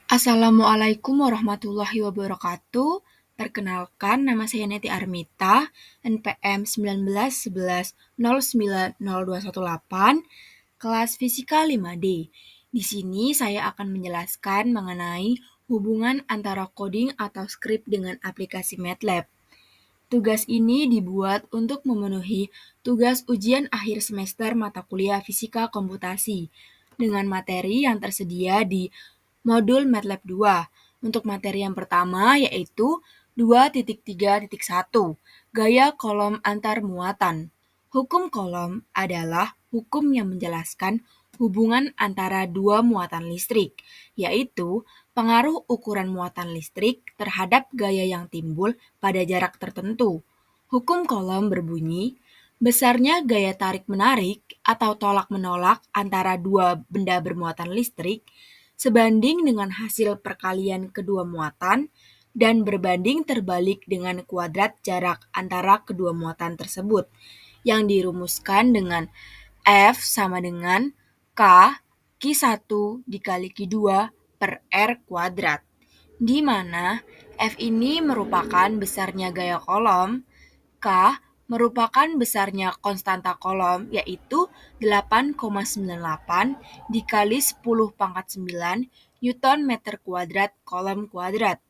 Assalamualaikum warahmatullahi wabarakatuh. Perkenalkan, nama saya Neti Armita, NPM 1911-090218, kelas Fisika 5D. Di sini saya akan menjelaskan mengenai hubungan antara coding atau script dengan aplikasi MATLAB. Tugas ini dibuat untuk memenuhi tugas ujian akhir semester mata kuliah Fisika Komputasi dengan materi yang tersedia di modul MATLAB 2. Untuk materi yang pertama yaitu 2.3.1, gaya kolom antar muatan. Hukum kolom adalah hukum yang menjelaskan hubungan antara dua muatan listrik, yaitu pengaruh ukuran muatan listrik terhadap gaya yang timbul pada jarak tertentu. Hukum kolom berbunyi, besarnya gaya tarik-menarik atau tolak-menolak antara dua benda bermuatan listrik sebanding dengan hasil perkalian kedua muatan dan berbanding terbalik dengan kuadrat jarak antara kedua muatan tersebut, yang dirumuskan dengan F sama dengan K Q1 dikali Q2 per R kuadrat, di mana F ini merupakan besarnya gaya kolom, K merupakan besarnya konstanta kolom, yaitu 8,98 dikali 10 pangkat 9 Newton meter kuadrat kolom kuadrat.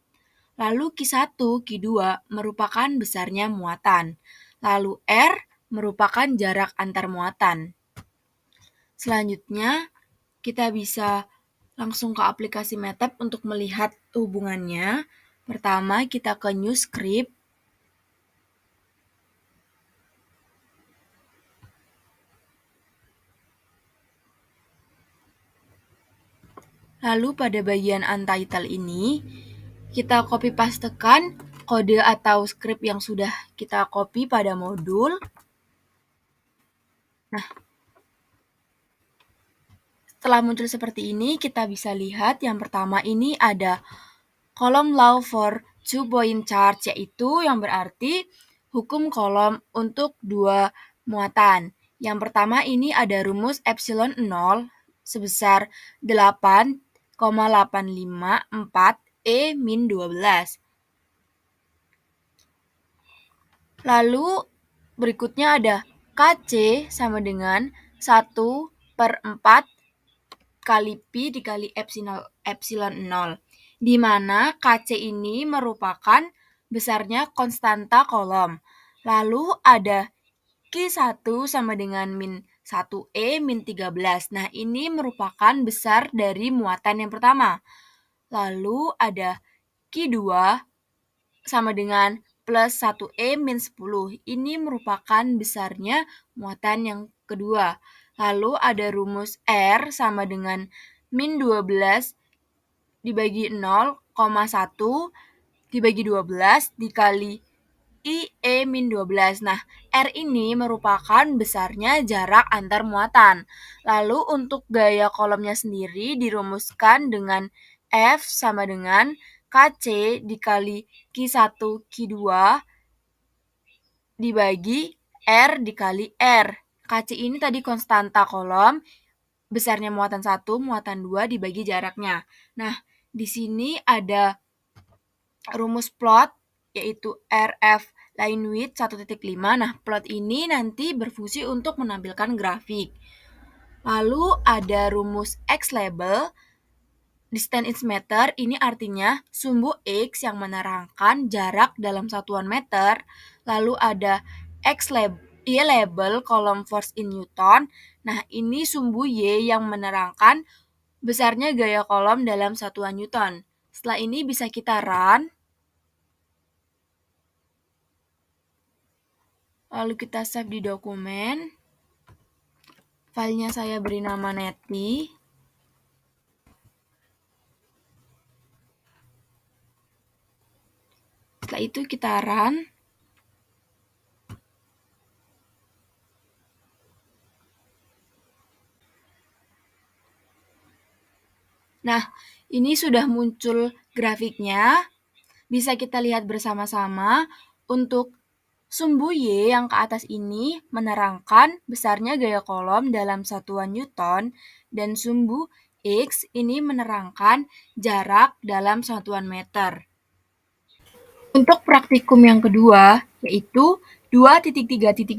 Lalu Q1, Q2 merupakan besarnya muatan. Lalu R merupakan jarak antar muatan. Selanjutnya, kita bisa langsung ke aplikasi MATLAB untuk melihat hubungannya. Pertama, kita ke New Script. Lalu pada bagian untitled ini, kita copy pastekan kode atau script yang sudah kita copy pada modul. Nah, setelah muncul seperti ini, kita bisa lihat yang pertama ini ada kolom law for two-point charge, yaitu yang berarti hukum kolom untuk dua muatan. Yang pertama ini ada rumus epsilon 0 sebesar 8,854 E min 12. Lalu berikutnya ada KC sama dengan 1/4 kali Pi dikali epsilon 0, di mana KC ini merupakan besarnya konstanta kolom. Lalu ada Q1 sama dengan min 1E min 13. Nah, ini merupakan besar dari muatan yang pertama. Lalu ada Q2 sama dengan plus 1E min 10. Ini merupakan besarnya muatan yang kedua. Lalu ada rumus R sama dengan min 12 dibagi 0,1 dibagi 12 dikali IE min 12. Nah, R ini merupakan besarnya jarak antar muatan. Lalu untuk gaya kolomnya sendiri dirumuskan dengan F sama dengan KC dikali Q1 Q2 dibagi R dikali R. KC ini tadi konstanta kolom, besarnya muatan 1, muatan 2 dibagi jaraknya. Nah, di sini ada rumus plot, yaitu RF line width 1.5. Nah, plot ini nanti berfungsi untuk menampilkan grafik. Lalu ada rumus X label, distance in meter, ini artinya sumbu X yang menerangkan jarak dalam satuan meter. Lalu ada Y label kolom force in Newton. Nah, ini sumbu Y yang menerangkan besarnya gaya kolom dalam satuan Newton. Setelah ini bisa kita run. Lalu kita save di dokumen. Filenya saya beri nama Neti. Setelah itu kita run. Nah, ini sudah muncul grafiknya. Bisa kita lihat bersama-sama. Untuk sumbu Y yang ke atas ini menerangkan besarnya gaya kolom dalam satuan Newton, dan sumbu X ini menerangkan jarak dalam satuan meter. Untuk praktikum yang kedua, yaitu 2.3.2,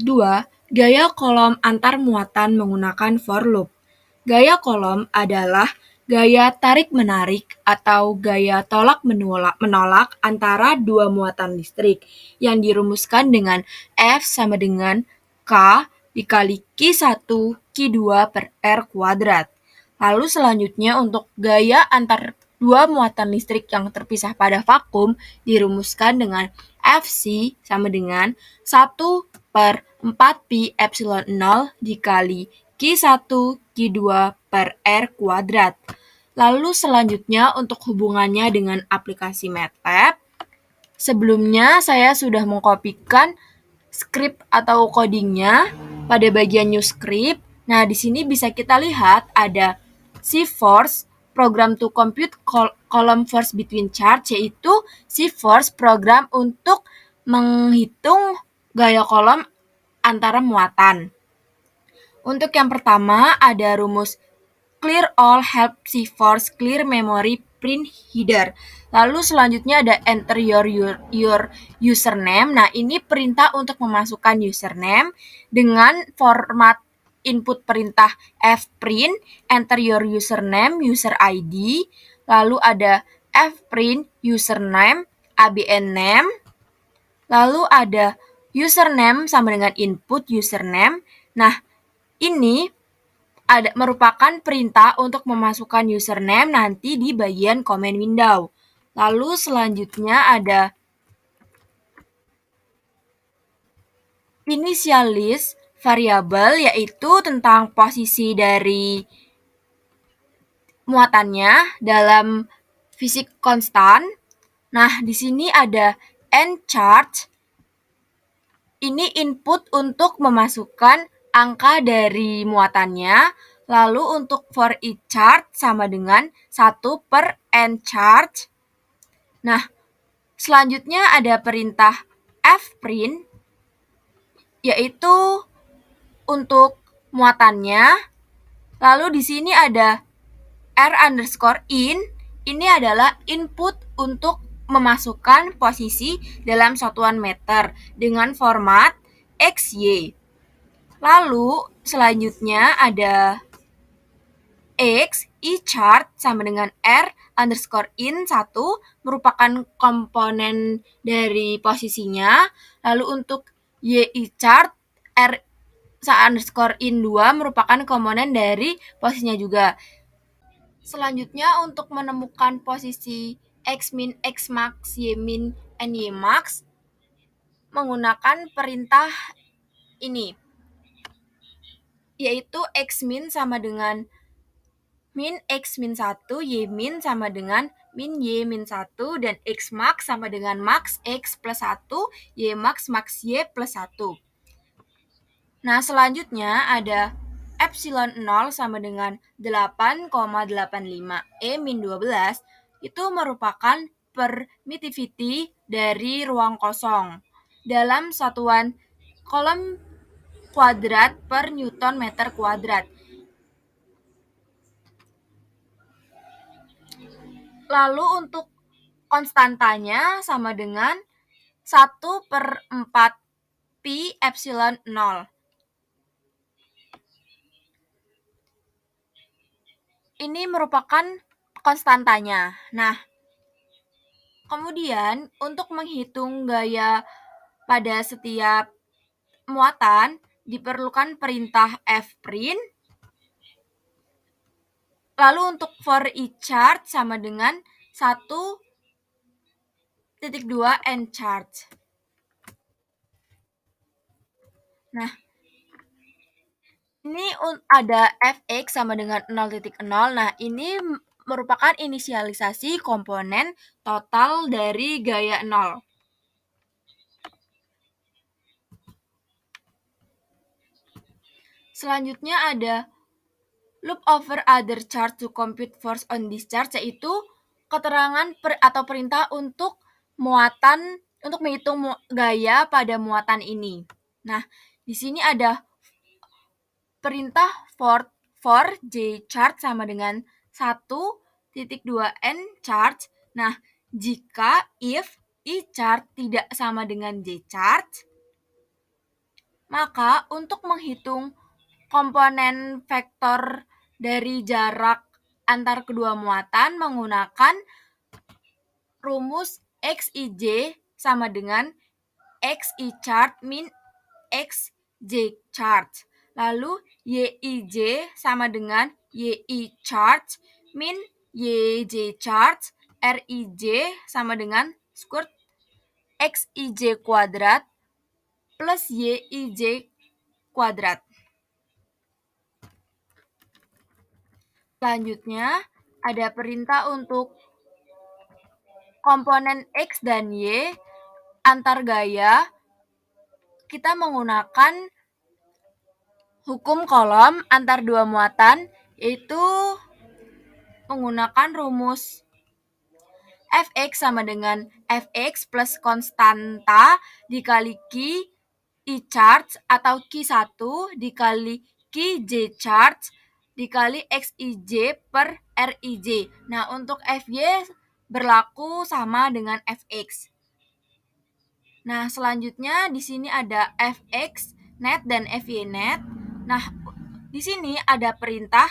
gaya kolom antar muatan menggunakan for loop. Gaya kolom adalah gaya tarik-menarik atau gaya tolak-menolak antara dua muatan listrik yang dirumuskan dengan F sama dengan K dikali Q1 Q2 per R kuadrat. Lalu selanjutnya untuk gaya antar dua muatan listrik yang terpisah pada vakum dirumuskan dengan Fc sama dengan 1 per 4 pi epsilon 0 dikali Q1 Q2 per R kuadrat. Lalu selanjutnya untuk hubungannya dengan aplikasi MATLAB, sebelumnya saya sudah mengkopikan script atau codingnya pada bagian new script. Nah, di sini bisa kita lihat ada C-force, program to compute column force between charge, yaitu C-force program untuk menghitung gaya kolom antara muatan. Untuk yang pertama ada rumus clear all, help C-force, clear memory, print header. Lalu selanjutnya ada enter your username. Nah, ini perintah untuk memasukkan username dengan format input perintah fprint, enter your username, user ID, lalu ada fprint username, abn name, lalu ada username sama dengan input username. Nah, ini merupakan perintah untuk memasukkan username nanti di bagian command window. Lalu selanjutnya ada initialize variabel, yaitu tentang posisi dari muatannya dalam fisik konstan. Nah, di sini ada nCharge. Ini input untuk memasukkan angka dari muatannya. Lalu untuk for each chart sama dengan 1 per nCharge. Nah, selanjutnya ada perintah fprint, yaitu untuk muatannya. Lalu di sini ada r_in, ini adalah input untuk memasukkan posisi dalam satuan meter dengan format XY. Lalu selanjutnya ada X, E-chart sama dengan r_in 1 merupakan komponen dari posisinya. Lalu untuk Y-chart, r_in 2 merupakan komponen dari posisinya juga. Selanjutnya untuk menemukan posisi X-min, X-max, Y-min, and Y-max menggunakan perintah ini, yaitu X-min sama dengan min X-min 1, Y-min sama dengan min Y-min 1, dan X-max sama dengan max X plus 1, Y-max max Y plus 1. Nah, selanjutnya ada epsilon 0 sama dengan 8,85 E min 12, itu merupakan permittivity dari ruang kosong dalam satuan kolom kuadrat per Newton meter kuadrat. Lalu untuk konstantanya sama dengan 1 per 4 pi epsilon 0. Ini merupakan konstantanya. Nah, kemudian untuk menghitung gaya pada setiap muatan diperlukan perintah fprint. Lalu untuk for each chart sama dengan 1.2 nCharge. Nah, ini ada fx sama dengan 0.0. Nah, ini merupakan inisialisasi komponen total dari gaya 0. Selanjutnya ada loop over other charge to compute force on this charge, yaitu keterangan atau perintah untuk muatan, untuk menghitung gaya pada muatan ini. Nah, di sini ada perintah for J charge sama dengan 1.2n charge. Nah, jika if I charge tidak sama dengan J charge, maka untuk menghitung komponen vektor dari jarak antar kedua muatan menggunakan rumus Xij sama dengan Xi charge min Xj charge. Lalu Yij sama dengan Yi charge min Yj charge. Rij sama dengan square Xij kuadrat plus Yij kuadrat. Selanjutnya ada perintah untuk komponen X dan Y antar gaya. Kita menggunakan hukum kolom antar dua muatan, yaitu menggunakan rumus Fx sama dengan Fx plus konstanta dikali Q I charge atau Q1 dikali Qj charge dikali Xij per Rij. Nah, untuk Fy berlaku sama dengan Fx. Nah, selanjutnya di sini ada Fx net dan Fy net. Nah, di sini ada perintah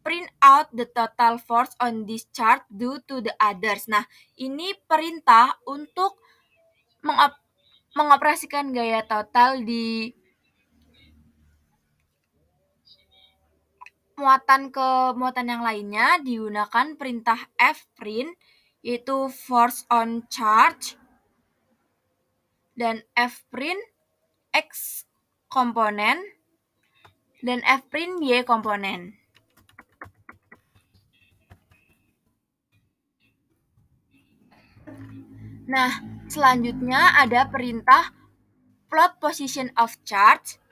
print out the total force on this chart due to the others. Nah, ini perintah untuk mengoperasikan gaya total di muatan ke muatan yang lainnya digunakan perintah fprint, yaitu force on charge, dan fprint x komponen, dan fprint y komponen. Nah, selanjutnya ada perintah plot position of charge.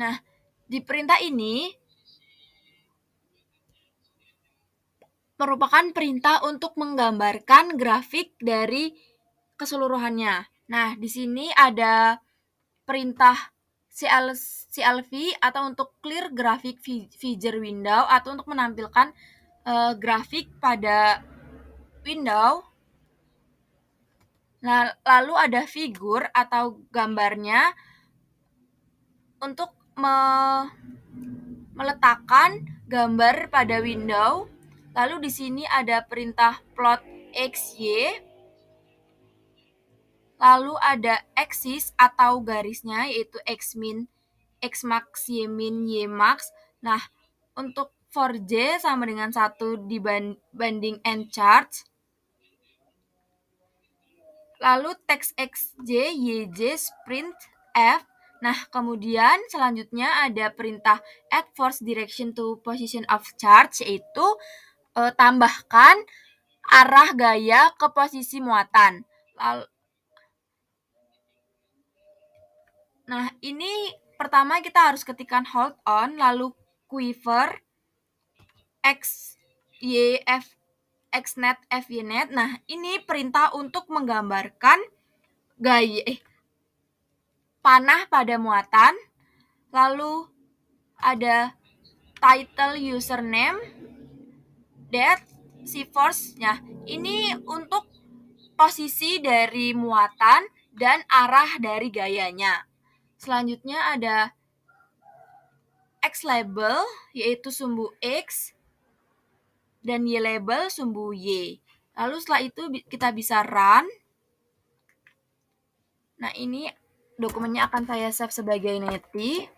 Nah, di perintah ini merupakan perintah untuk menggambarkan grafik dari keseluruhannya. Nah, di sini ada perintah CLV atau untuk clear graphic figure window atau untuk menampilkan grafik pada window. Nah, lalu ada figur atau gambarnya untuk meletakkan gambar pada window. Lalu di sini ada perintah plot XY. Lalu ada axis atau garisnya, yaitu Xmin, Xmax, Ymin, Ymax. Nah, untuk for J sama dengan 1 dibanding N charge. Lalu teks Xj, Yj, sprint, F. Nah, kemudian selanjutnya ada perintah add force direction to position of charge, yaitu tambahkan arah gaya ke posisi muatan. Nah, ini pertama kita harus ketikkan hold on, lalu quiver, X, Y, F, X net, F, Y net. Nah, ini perintah untuk menggambarkan gaya panah pada muatan. Lalu ada title username, date, force. Nah, ini untuk posisi dari muatan dan arah dari gayanya. Selanjutnya ada X label, yaitu sumbu X, dan Y label sumbu Y. Lalu setelah itu kita bisa run. Nah, ini dokumennya akan saya save sebagai neti.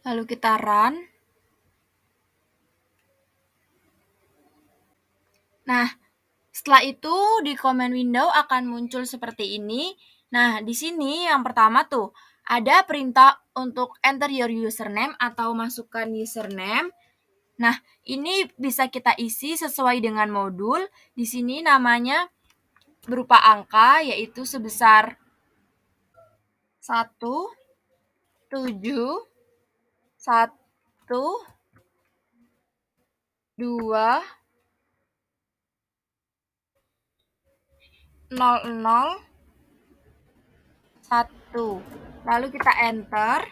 Lalu kita run. Nah, setelah itu di command window akan muncul seperti ini. Nah, di sini yang pertama tuh ada perintah untuk enter your username atau masukkan username. Nah, ini bisa kita isi sesuai dengan modul. Di sini namanya berupa angka, yaitu sebesar 1, 7, 1, 2, 00, 1. Lalu kita enter.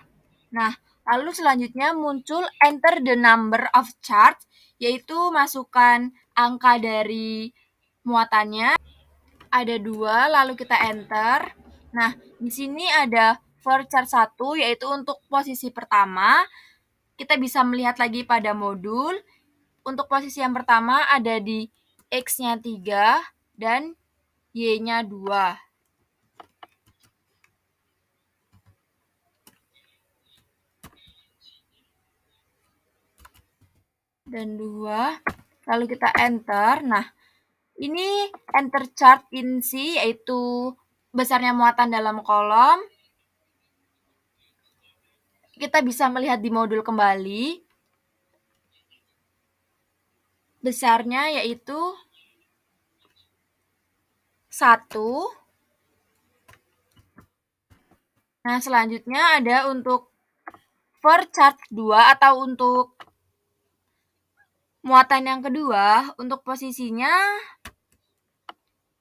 Nah, Lalu selanjutnya muncul enter the number of charts, yaitu masukkan angka dari muatannya. Ada 2, lalu kita enter. Nah, di sini ada for chart 1, yaitu untuk posisi pertama. Kita bisa melihat lagi pada modul. Untuk posisi yang pertama ada di X-nya 3 dan Y-nya 2. Dan 2. Lalu kita enter. Nah, ini enter chart in C, yaitu besarnya muatan dalam kolom. Kita bisa melihat di modul kembali. Besarnya yaitu 1. Nah, selanjutnya ada untuk for chart 2 atau untuk muatan yang kedua. Untuk posisinya,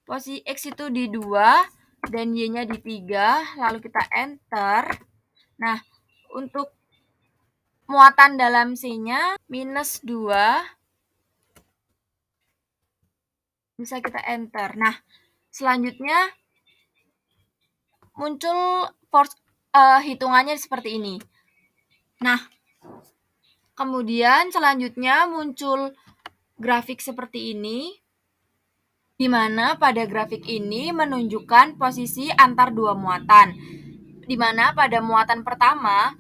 posisi X itu di 2 dan Y-nya di 3, lalu kita enter. Nah, untuk muatan dalam C-nya minus 2, bisa kita enter. Nah, selanjutnya muncul hitungannya seperti ini. Nah, kemudian selanjutnya muncul grafik seperti ini, di mana pada grafik ini menunjukkan posisi antar dua muatan, di mana pada muatan pertama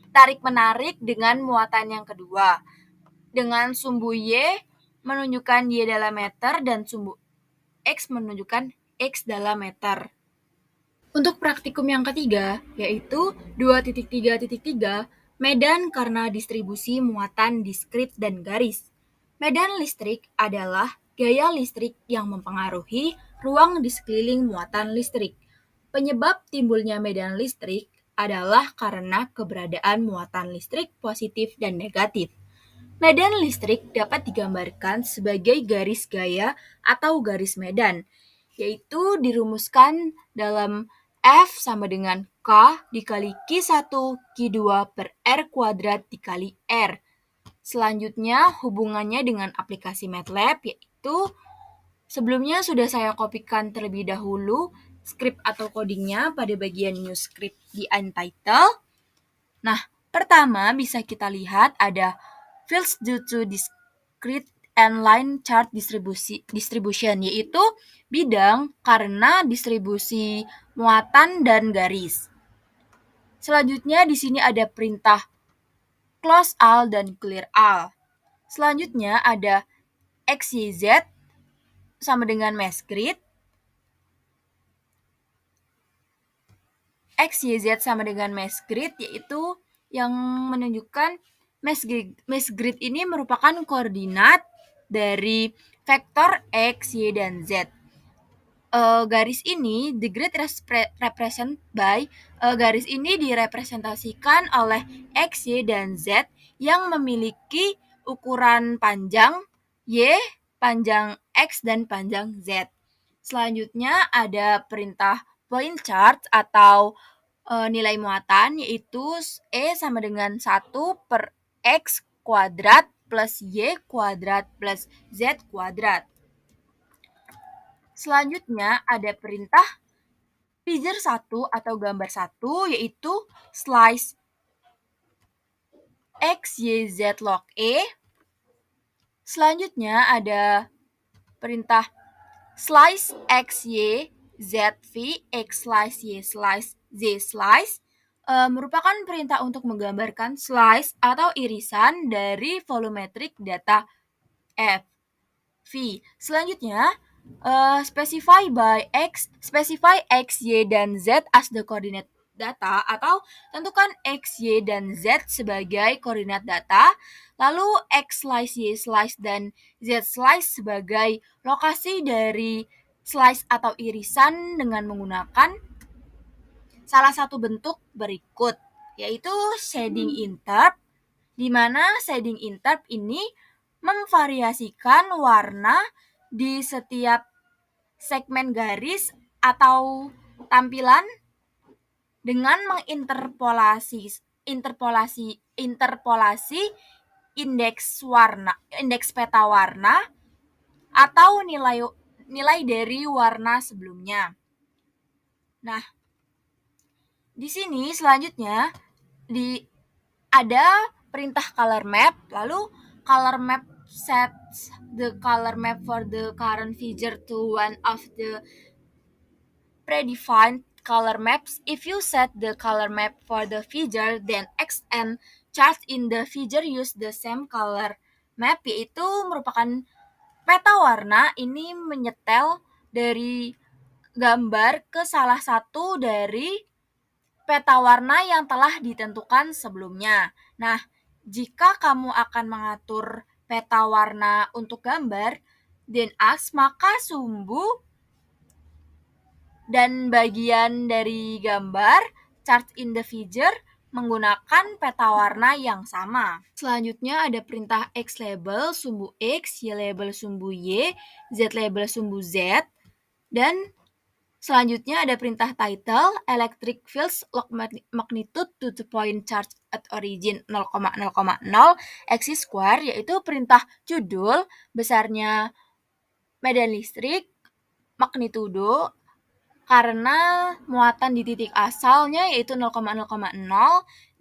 tarik-menarik dengan muatan yang kedua, dengan sumbu Y menunjukkan Y dalam meter dan sumbu X menunjukkan X dalam meter. Untuk praktikum yang ketiga, yaitu 2.3.3, medan karena distribusi muatan diskrit dan garis. Medan listrik adalah gaya listrik yang mempengaruhi ruang di sekeliling muatan listrik. Penyebab timbulnya medan listrik adalah karena keberadaan muatan listrik positif dan negatif. Medan listrik dapat digambarkan sebagai garis gaya atau garis medan, yaitu dirumuskan dalam F sama dengan K dikali Q1 Q2 per R kuadrat dikali R. Selanjutnya hubungannya dengan aplikasi MATLAB, yaitu sebelumnya sudah saya kopikan terlebih dahulu script atau codingnya pada bagian new script di untitled. Nah, pertama bisa kita lihat ada fields due to discrete and line chart distribution, yaitu bidang karena distribusi muatan dan garis. Selanjutnya di sini ada perintah close all dan clear all. Selanjutnya ada XYZ sama dengan mesh grid. XYZ sama dengan mesh grid, yaitu yang menunjukkan mesh grid ini merupakan koordinat dari vektor X, Y, dan Z. Garis ini, the grid represent by, garis ini direpresentasikan oleh X, Y, dan Z yang memiliki ukuran panjang Y, panjang X, dan panjang Z. Selanjutnya ada perintah point chart atau nilai muatan, yaitu E sama dengan 1 per X kuadrat plus Y kuadrat plus Z kuadrat. Selanjutnya ada perintah figure 1 atau gambar 1, yaitu slice X, Y, Z log E. Selanjutnya ada perintah slice X, Y, Z, V, X slice, Y slice, Z slice. Merupakan perintah untuk menggambarkan slice atau irisan dari volumetric data F, V. Selanjutnya, specify X, Y, dan Z as the coordinate data, atau tentukan X, Y, dan Z sebagai koordinat data, lalu X slice, Y slice, dan Z slice sebagai lokasi dari slice atau irisan dengan menggunakan salah satu bentuk berikut, yaitu shading interp, di mana shading interp ini memvariasikan warna di setiap segmen garis atau tampilan dengan menginterpolasi interpolasi indeks peta warna atau nilai dari warna sebelumnya. Nah, di sini selanjutnya ada perintah color map, lalu color map sets the color map for the current figure to one of the predefined color maps. If you set the color map for the figure, then X and chart in the figure use the same color map, yaitu merupakan peta warna ini menyetel dari gambar ke salah satu dari peta warna yang telah ditentukan sebelumnya. Nah, jika kamu akan mengatur peta warna untuk gambar, then X, maka sumbu dan bagian dari gambar chart in the figure menggunakan peta warna yang sama. Selanjutnya ada perintah X label sumbu X, Y label sumbu Y, Z label sumbu Z, dan selanjutnya ada perintah title electric fields log magnitude to the point charge at origin 0,0,0 x square, yaitu perintah judul besarnya medan listrik magnitudo karena muatan di titik asalnya yaitu 0,0,0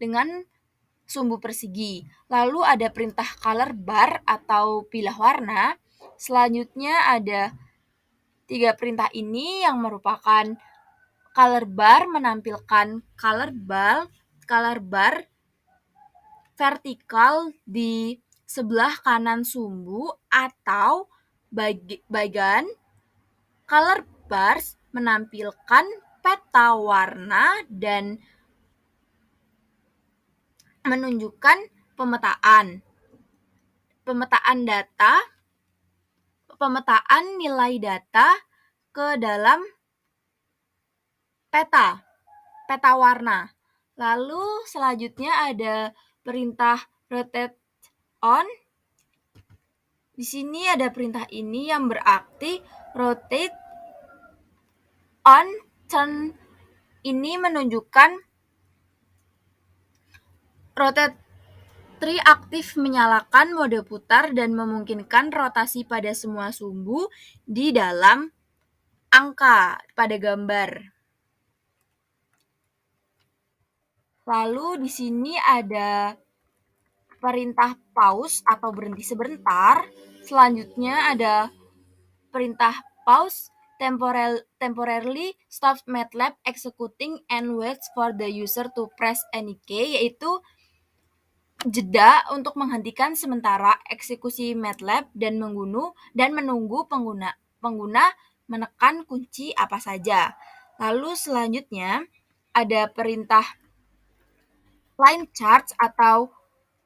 dengan sumbu persegi. Lalu ada perintah color bar atau pilah warna. Selanjutnya ada 3 perintah ini yang merupakan color bar menampilkan color bar vertikal di sebelah kanan sumbu atau bagian color bars menampilkan peta warna dan menunjukkan pemetaan nilai data ke dalam peta warna. Lalu selanjutnya ada perintah rotate on. Di sini ada perintah ini yang berarti rotate on turn, ini menunjukkan rotate tree aktif menyalakan mode putar dan memungkinkan rotasi pada semua sumbu di dalam angka pada gambar. Lalu di sini ada perintah pause atau berhenti sebentar. Selanjutnya ada perintah pause temporarily stop MATLAB executing and waits for the user to press any key, yaitu jeda untuk menghentikan sementara eksekusi MATLAB dan menunggu pengguna menekan kunci apa saja. Lalu selanjutnya ada perintah line charge atau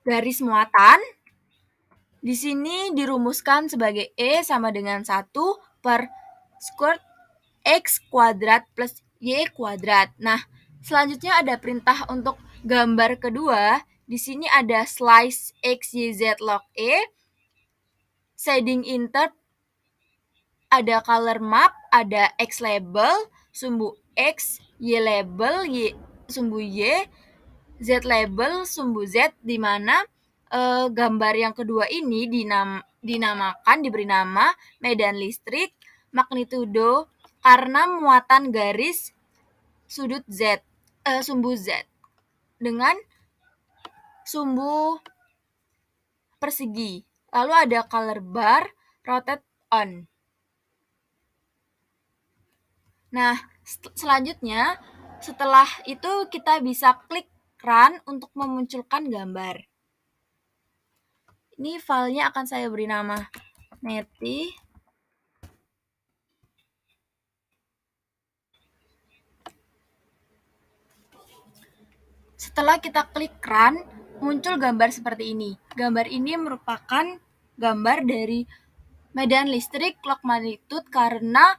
garis muatan. Di sini dirumuskan sebagai E sama dengan 1 per square X kuadrat plus Y kuadrat. Nah, selanjutnya ada perintah untuk gambar kedua. Di sini ada slice X, Y, Z log E, shading intert, ada color map, ada X label, sumbu X, Y label, sumbu Y, Z label, sumbu Z, di mana gambar yang kedua ini diberi nama medan listrik magnitudo karena muatan garis sumbu Z dengan sumbu persegi. Lalu ada color bar rotate on. Nah, selanjutnya setelah itu kita bisa klik run untuk memunculkan gambar. Ini filenya akan saya beri nama Neti. Setelah kita klik run, muncul gambar seperti ini. Gambar ini merupakan gambar dari medan listrik clock magnitude karena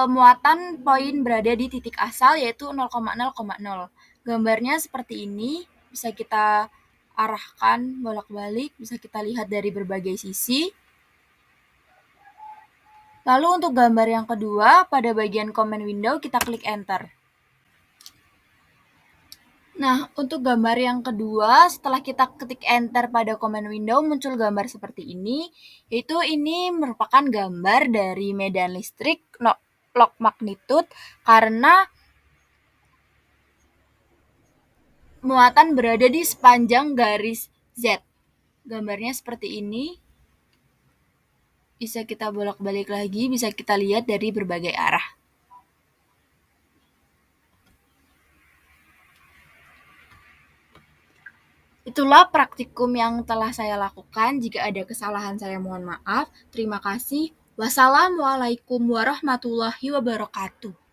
muatan poin berada di titik asal yaitu 0,0,0. Gambarnya seperti ini, bisa kita arahkan bolak-balik, bisa kita lihat dari berbagai sisi. Lalu untuk gambar yang kedua, pada bagian command window kita klik enter. Nah, untuk gambar yang kedua, setelah kita ketik enter pada command window, muncul gambar seperti ini, yaitu ini merupakan gambar dari medan listrik log magnitude karena muatan berada di sepanjang garis Z. Gambarnya seperti ini, bisa kita bolak-balik lagi, bisa kita lihat dari berbagai arah. Itulah praktikum yang telah saya lakukan. Jika ada kesalahan, saya mohon maaf. Terima kasih. Wassalamualaikum warahmatullahi wabarakatuh.